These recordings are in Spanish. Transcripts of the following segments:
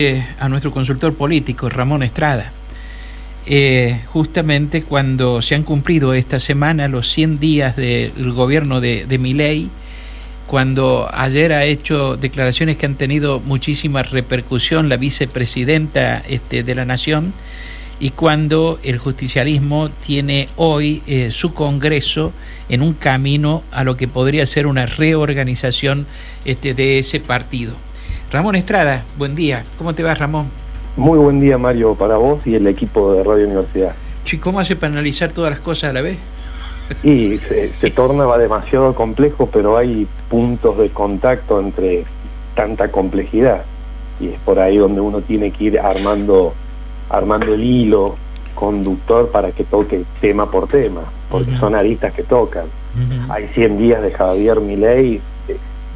A nuestro consultor político, Ramón Estrada. Justamente cuando se han cumplido esta semana los 100 días del gobierno de Milei, cuando ayer ha hecho declaraciones que han tenido muchísima repercusión la vicepresidenta de la Nación, y cuando el justicialismo tiene hoy su congreso en un camino a lo que podría ser una reorganización de ese partido. Ramón Estrada, buen día. ¿Cómo te va, Ramón? Muy buen día, Mario, para vos y el equipo de Radio Universidad. ¿Y cómo hace para analizar todas las cosas a la vez? Y se torna demasiado complejo, pero hay puntos de contacto entre tanta complejidad. Y es por ahí donde uno tiene que ir armando el hilo conductor para que toque tema por tema, porque son aristas que tocan. Hay 100 días de Javier Milei,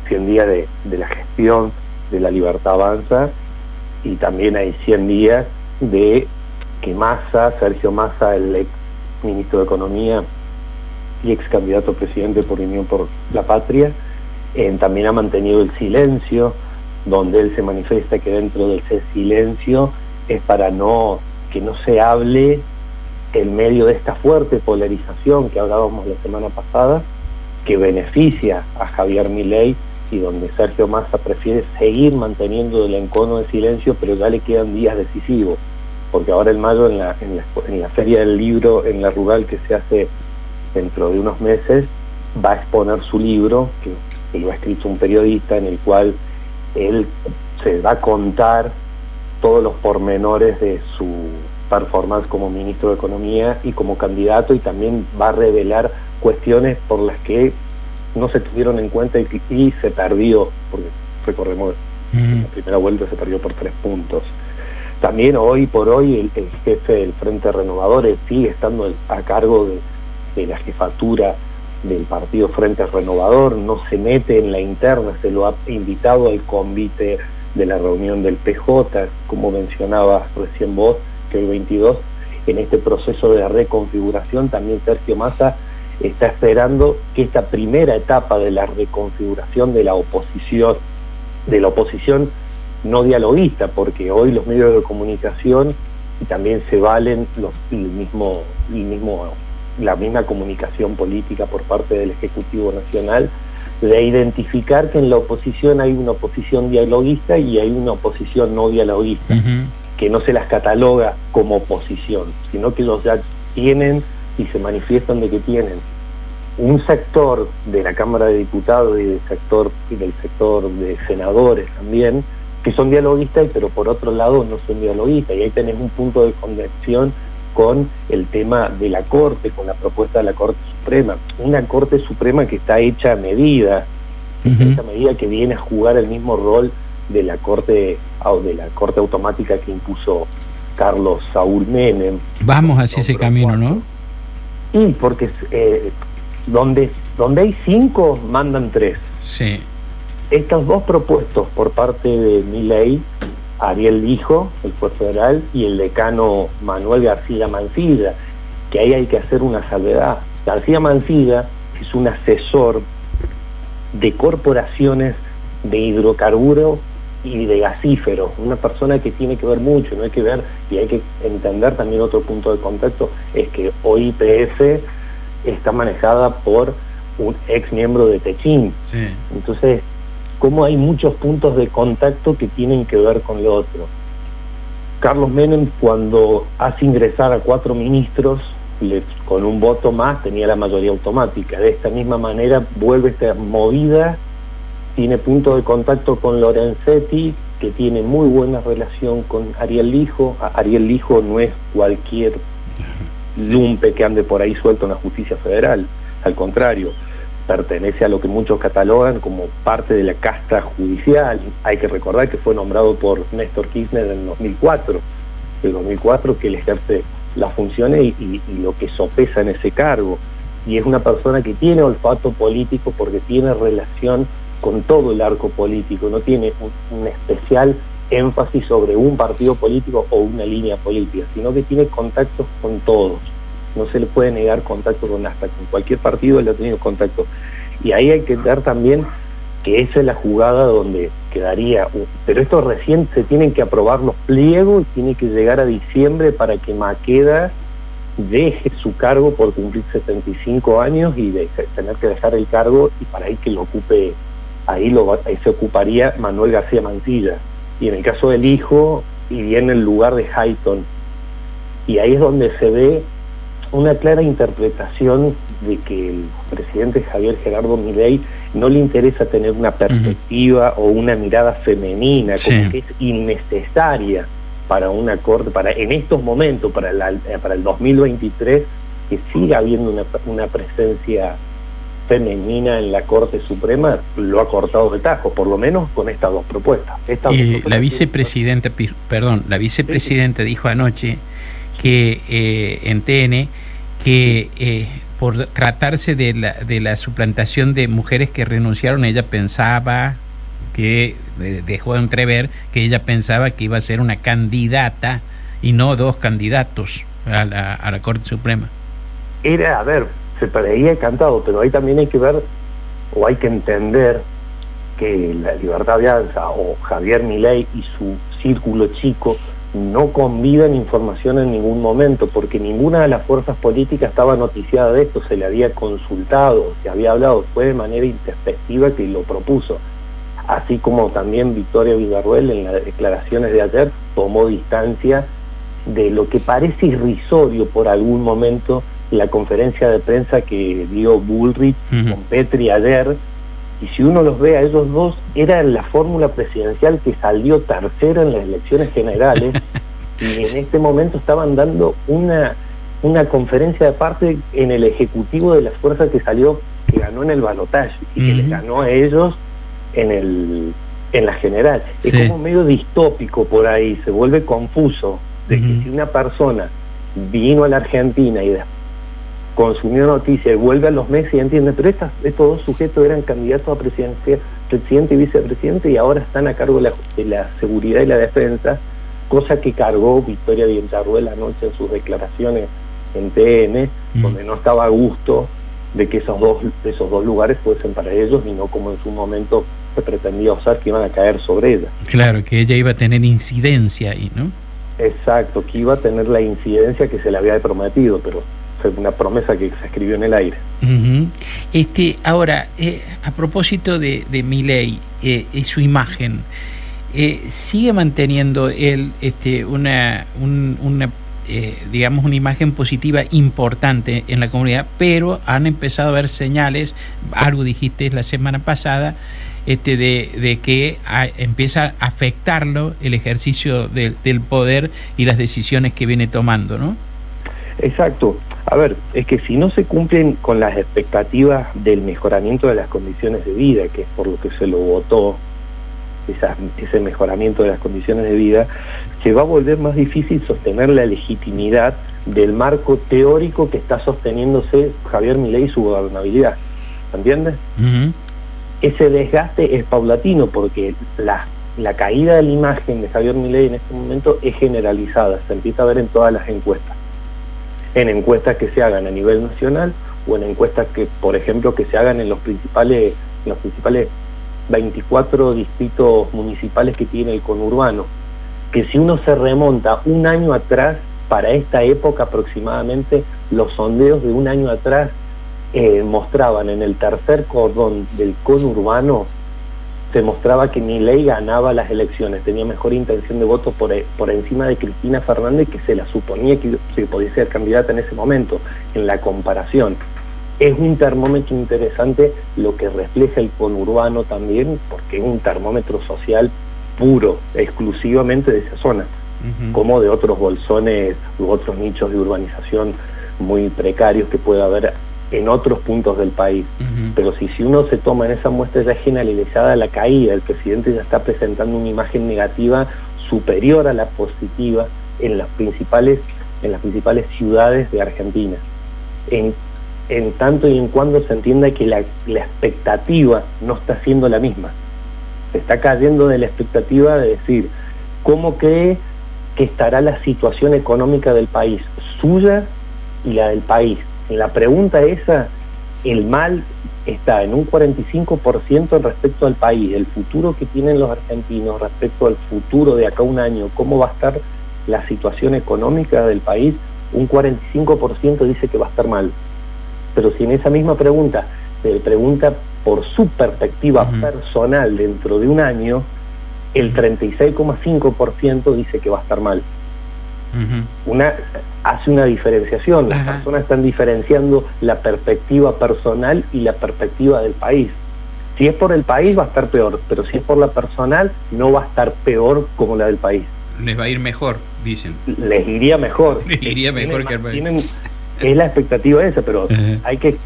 100 días de la gestión de La Libertad Avanza, y también hay 100 días de que Sergio Massa, el ex ministro de Economía y ex candidato a presidente por Unión por la Patria, también ha mantenido el silencio, donde él se manifiesta que dentro de ese silencio es para que no se hable en medio de esta fuerte polarización que hablábamos la semana pasada, que beneficia a Javier Milei, y donde Sergio Massa prefiere seguir manteniendo el encono de silencio, pero ya le quedan días decisivos, porque ahora en mayo en la Feria del Libro en la Rural, que se hace dentro de unos meses, va a exponer su libro, que lo ha escrito un periodista, en el cual él se va a contar todos los pormenores de su performance como ministro de Economía y como candidato, y también va a revelar cuestiones por las que no se tuvieron en cuenta y se perdió, porque recordemos en la primera vuelta se perdió por 3 puntos. También hoy por hoy el jefe del Frente Renovador sigue estando a cargo de la jefatura del partido Frente Renovador, no se mete en la interna, se lo ha invitado al convite de la reunión del PJ, como mencionabas recién vos, que el 22, en este proceso de reconfiguración, también Sergio Massa está esperando que esta primera etapa de la reconfiguración de la oposición no dialoguista, porque hoy los medios de comunicación y también se valen la misma comunicación política por parte del Ejecutivo Nacional, de identificar que en la oposición hay una oposición dialoguista y hay una oposición no dialoguista, que no se las cataloga como oposición, sino que los ya tienen y se manifiestan de que tienen un sector de la Cámara de Diputados y del sector de senadores también, que son dialoguistas, pero por otro lado no son dialoguistas, y ahí tenés un punto de conexión con el tema de la Corte, con la propuesta de la Corte Suprema, una Corte Suprema que está hecha a medida, que viene a jugar el mismo rol de la Corte automática que impuso Carlos Saúl Menem. Vamos hacia ese camino, ¿no? Y porque donde hay 5, mandan 3. Sí. Estos 2 propuestos por parte de Milei, Ariel Lijo, el juez federal, y el decano Manuel García Mancilla, que ahí hay que hacer una salvedad. García Mancilla es un asesor de corporaciones de hidrocarburos y de gasíferos, una persona que tiene que ver mucho, no hay que ver, y hay que entender también otro punto de contacto, es que hoy YPF está manejada por un ex miembro de Techín. Sí. Entonces, como hay muchos puntos de contacto que tienen que ver con lo otro. Carlos Menem, cuando hace ingresar a 4 ministros, con un voto más tenía la mayoría automática. De esta misma manera vuelve esta movida, tiene punto de contacto con Lorenzetti, que tiene muy buena relación con Ariel Lijo. Ariel Lijo no es cualquier lumpe que ande por ahí suelto en la justicia federal, al contrario, pertenece a lo que muchos catalogan como parte de la casta judicial. Hay que recordar que fue nombrado por Néstor Kirchner en el 2004, que él ejerce las funciones y lo que sopesa en ese cargo, y es una persona que tiene olfato político porque tiene relación con todo el arco político, no tiene un especial énfasis sobre un partido político o una línea política, sino que tiene contactos con todos. No se le puede negar contacto hasta con cualquier partido, él ha tenido contacto. Y ahí hay que ver también que esa es la jugada donde quedaría, pero esto recién se tienen que aprobar los pliegos y tiene que llegar a diciembre para que Maqueda deje su cargo por cumplir 75 años y tener que dejar el cargo, y para ahí que lo ocupe, ahí se ocuparía Manuel García Mancilla, y en el caso del hijo iría en el lugar de Hayton, y ahí es donde se ve una clara interpretación de que el presidente Javier Gerardo Milei no le interesa tener una perspectiva o una mirada femenina, como que es innecesaria para una corte, en estos momentos, para el 2023, que siga habiendo una presencia femenina en la Corte Suprema, lo ha cortado de tajo, por lo menos con estas dos propuestas. La vicepresidenta, dijo anoche que en TN que por tratarse de la suplantación de mujeres que renunciaron, ella pensaba que dejó de entrever que ella pensaba que iba a ser una candidata y no dos candidatos a la Corte Suprema. Se parecía cantado, pero ahí también hay que ver, o hay que entender, que la Libertad Avanza o Javier Milei y su círculo chico no convidan información en ningún momento, porque ninguna de las fuerzas políticas estaba noticiada de esto, se le había consultado, se había hablado, fue de manera introspectiva que lo propuso. Así como también Victoria Villarruel en las declaraciones de ayer tomó distancia de lo que parece irrisorio por algún momento la conferencia de prensa que dio Bullrich con Petri ayer, y si uno los ve a ellos dos, era la fórmula presidencial que salió tercera en las elecciones generales, y en este momento estaban dando una conferencia de parte en el ejecutivo de la fuerza que ganó en el balotaje, y que les ganó a ellos en la general. Es como medio distópico por ahí, se vuelve confuso, de que si una persona vino a la Argentina y consumió noticias y vuelve a los meses y entiende, pero estos dos sujetos eran candidatos a presidente y vicepresidente y ahora están a cargo de la seguridad y la defensa, cosa que cargó Victoria Villarruel anoche en sus declaraciones en TN, donde no estaba a gusto de que esos dos lugares fuesen para ellos y no como en su momento se pretendía usar, que iban a caer sobre ella. Claro, que ella iba a tener incidencia ahí, ¿no? Exacto, que iba a tener la incidencia que se le había prometido, pero fue una promesa que se escribió en el aire. Ahora, a propósito de Milei y su imagen, sigue manteniendo él digamos una imagen positiva importante en la comunidad, pero han empezado a haber señales, algo dijiste la semana pasada, de que empieza a afectarlo el ejercicio del poder y las decisiones que viene tomando, ¿no? Exacto. A ver, es que si no se cumplen con las expectativas del mejoramiento de las condiciones de vida, que es por lo que se lo votó, ese mejoramiento de las condiciones de vida, se va a volver más difícil sostener la legitimidad del marco teórico que está sosteniéndose Javier Milei y su gobernabilidad. ¿Entiendes? Ese desgaste es paulatino, porque la caída de la imagen de Javier Milei en este momento es generalizada, se empieza a ver en todas las encuestas. En encuestas que se hagan a nivel nacional o en encuestas que, por ejemplo, que se hagan en los principales 24 distritos municipales que tiene el conurbano, que si uno se remonta un año atrás, para esta época aproximadamente, los sondeos de un año atrás mostraban en el tercer cordón del conurbano, se mostraba que Milei ganaba las elecciones, tenía mejor intención de voto por encima de Cristina Fernández, que se la suponía que podía ser candidata en ese momento, en la comparación. Es un termómetro interesante lo que refleja el conurbano también, porque es un termómetro social puro, exclusivamente de esa zona, como de otros bolsones u otros nichos de urbanización muy precarios que puede haber en otros puntos del país. Pero si uno se toma en esa muestra ya generalizada la caída, el presidente ya está presentando una imagen negativa superior a la positiva en las principales ciudades de Argentina. En tanto y en cuando se entienda que la expectativa no está siendo la misma. Se está cayendo de la expectativa de decir, ¿cómo cree que estará la situación económica del país, suya y la del país? En la pregunta esa, el mal está en un 45% respecto al país, el futuro que tienen los argentinos respecto al futuro de acá a un año, cómo va a estar la situación económica del país, un 45% dice que va a estar mal. Pero si en esa misma pregunta se le pregunta por su perspectiva personal dentro de un año, el 36,5% dice que va a estar mal. Hace una diferenciación, las personas están diferenciando la perspectiva personal y la perspectiva del país. Si es por el país va a estar peor, pero si es por la personal no va a estar peor como la del país. Les va a ir mejor, dicen. Les iría mejor. Les iría mejor que el país. Es la expectativa esa, pero hay que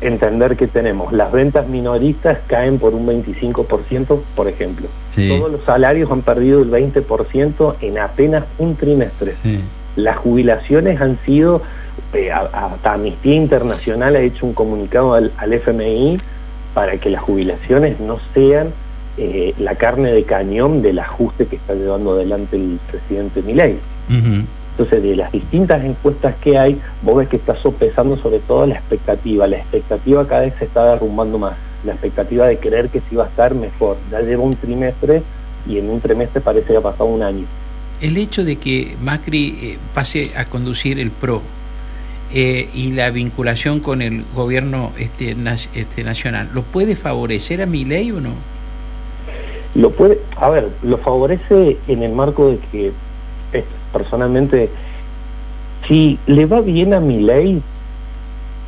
entender que tenemos las ventas minoristas caen por un 25%, por ejemplo. Todos los salarios han perdido el 20% en apenas un trimestre. Las jubilaciones han sido, hasta Amnistía Internacional ha hecho un comunicado al FMI para que las jubilaciones no sean la carne de cañón del ajuste que está llevando adelante el presidente Milei. Entonces, de las distintas encuestas que hay, vos ves que está sopesando sobre todo la expectativa. La expectativa cada vez se está derrumbando más. La expectativa de creer que sí va a estar mejor. Ya lleva un trimestre y en un trimestre parece que ha pasado un año. El hecho de que Macri pase a conducir el PRO y la vinculación con el gobierno nacional, ¿lo puede favorecer a Milei o no? Lo puede, a ver, lo favorece en el marco de que personalmente, si le va bien a Milei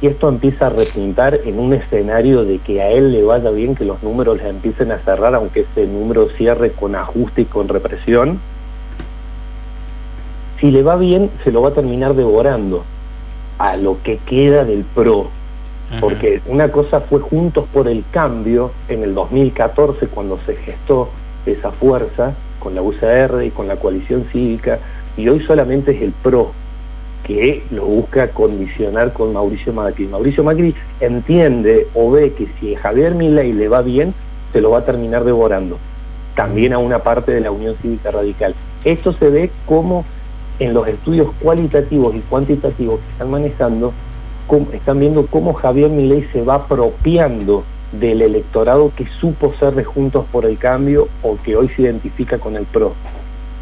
y esto empieza a repuntar en un escenario de que a él le vaya bien, que los números les empiecen a cerrar, aunque ese número cierre con ajuste y con represión, si le va bien se lo va a terminar devorando a lo que queda del PRO. Porque una cosa fue Juntos por el Cambio en el 2014 cuando se gestó esa fuerza con la UCR y con la coalición cívica, y hoy solamente es el PRO que lo busca condicionar con Mauricio Macri. Mauricio Macri entiende o ve que si a Javier Milei le va bien, se lo va a terminar devorando, también a una parte de la Unión Cívica Radical. Esto se ve como en los estudios cualitativos y cuantitativos que están manejando, están viendo cómo Javier Milei se va apropiando del electorado que supo ser de Juntos por el Cambio o que hoy se identifica con el PRO,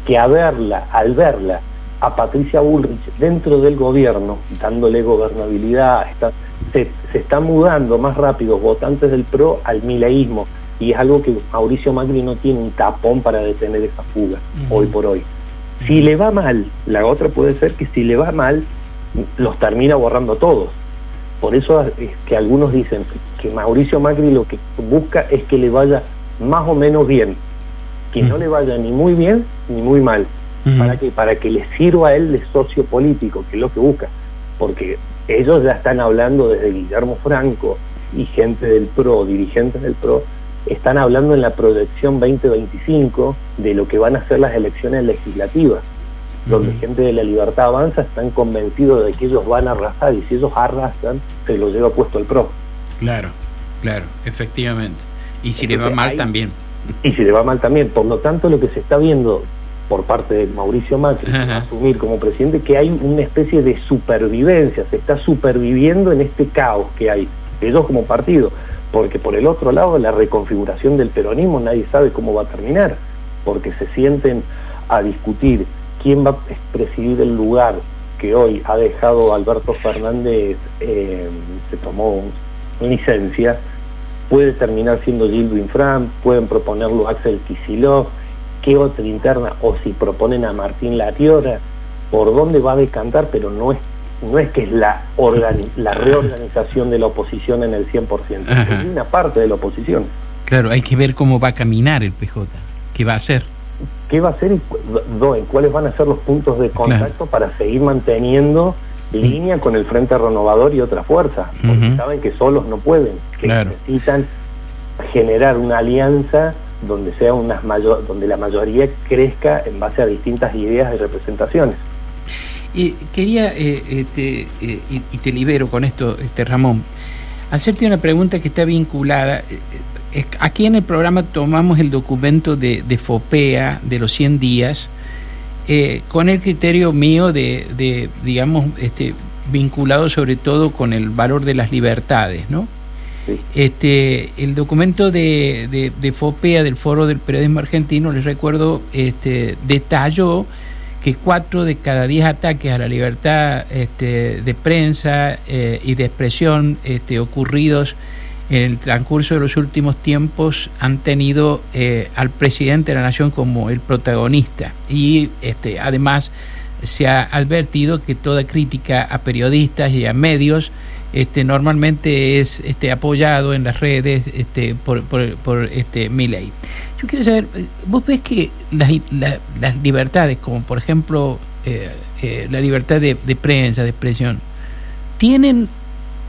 que al verla a Patricia Bullrich dentro del gobierno, dándole gobernabilidad, se está mudando más rápido votantes del PRO al mileísmo, y es algo que Mauricio Macri no tiene un tapón para detener esa fuga hoy por hoy. Si le va mal, la otra puede ser que si le va mal, los termina borrando todos. Por eso es que algunos dicen que Mauricio Macri lo que busca es que le vaya más o menos bien, que no le vaya ni muy bien ni muy mal, para que le sirva a él de socio político, que es lo que busca, porque ellos ya están hablando desde Guillermo Franco y gente del PRO, dirigentes del PRO, están hablando en la proyección 2025 de lo que van a ser las elecciones legislativas, donde gente de la Libertad Avanza están convencidos de que ellos van a arrasar, y si ellos arrasan, se lo lleva puesto el PRO. Claro, efectivamente. Y si le va mal también. Y si le va mal también. Por lo tanto, lo que se está viendo por parte de Mauricio Macri, asumir como presidente, que hay una especie de supervivencia, se está superviviendo en este caos que hay, ellos como partido, porque por el otro lado, la reconfiguración del peronismo nadie sabe cómo va a terminar, porque se sienten a discutir quién va a presidir el lugar que hoy ha dejado Alberto Fernández, se tomó licencia, puede terminar siendo Gildo Infran, pueden proponerlo Axel Kicillof, qué otra interna, o si proponen a Martín Latiora, por dónde va a decantar, pero no es que es la reorganización de la oposición en el 100%, es una parte de la oposición. Claro, hay que ver cómo va a caminar el PJ, qué va a hacer. ¿Qué va a hacer y cuáles van a ser los puntos de contacto para seguir manteniendo línea con el Frente Renovador y otras fuerzas? Porque saben que solos no pueden, que necesitan generar una alianza donde sea donde la mayoría crezca en base a distintas ideas y representaciones. Quería, y te libero con esto, Ramón, hacerte una pregunta que está vinculada. Aquí en el programa tomamos el documento de FOPEA de los 100 días con el criterio mío digamos, vinculado sobre todo con el valor de las libertades, ¿no? sí. El documento de FOPEA, del Foro del Periodismo Argentino, les recuerdo, detalló que 4 de cada 10 ataques a la libertad de prensa y de expresión ocurridos en el transcurso de los últimos tiempos han tenido al presidente de la Nación como el protagonista. Y además se ha advertido que toda crítica a periodistas y a medios normalmente es apoyado en las redes por Milei. Yo quiero saber, ¿vos ves que las libertades, como por ejemplo la libertad de prensa, de expresión, tienen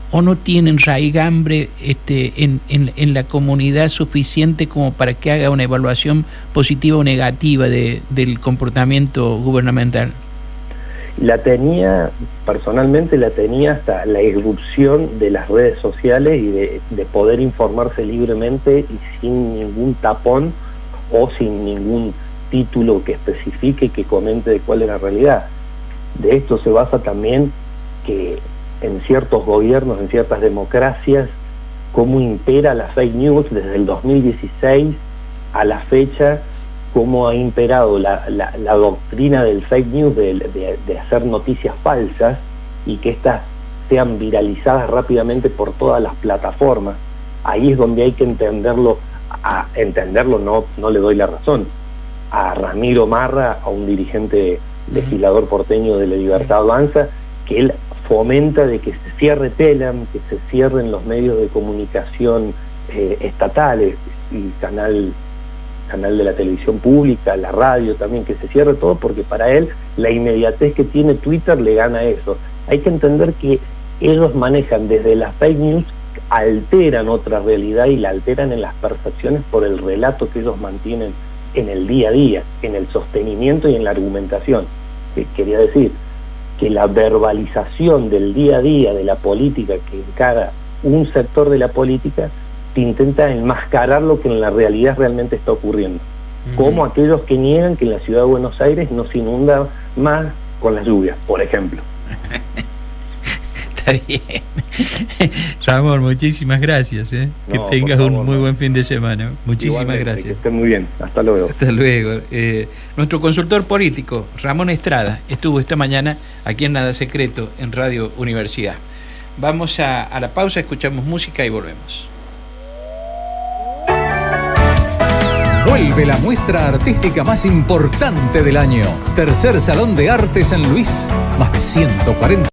o no tienen raigambre en la comunidad suficiente como para que haga una evaluación positiva o negativa del comportamiento gubernamental? Personalmente la tenía hasta la irrupción de las redes sociales y de poder informarse libremente y sin ningún tapón o sin ningún título que especifique, que comente de cuál es la realidad. De esto se basa también que en ciertos gobiernos, en ciertas democracias, cómo impera la fake news desde el 2016 a la fecha, cómo ha imperado la doctrina del fake news, de hacer noticias falsas y que éstas sean viralizadas rápidamente por todas las plataformas. Ahí es donde hay que entenderlo, no le doy la razón, a Ramiro Marra, a un dirigente legislador porteño de La Libertad Avanza, que él fomenta de que se cierre Telam, que se cierren los medios de comunicación estatales, y canal de la televisión pública, la radio también, que se cierre todo, porque para él la inmediatez que tiene Twitter le gana eso. Hay que entender que ellos manejan desde las fake news, alteran otra realidad y la alteran en las percepciones por el relato que ellos mantienen en el día a día, en el sostenimiento y en la argumentación. Quería decir que la verbalización del día a día de la política que encara un sector de la política te intenta enmascarar lo que en la realidad realmente está ocurriendo. Como aquellos que niegan que en la ciudad de Buenos Aires no se inunda más con las lluvias, por ejemplo. Está bien. Ramón, muchísimas gracias. Que tengas un muy buen fin de semana. Muchísimas Igualmente, gracias. Que estén muy bien. Hasta luego. Hasta luego. Nuestro consultor político, Ramón Estrada, estuvo esta mañana aquí en Nada Secreto, en Radio Universidad. Vamos a la pausa, escuchamos música y volvemos. Vuelve la muestra artística más importante del año. Tercer Salón de Arte San Luis. Más de 140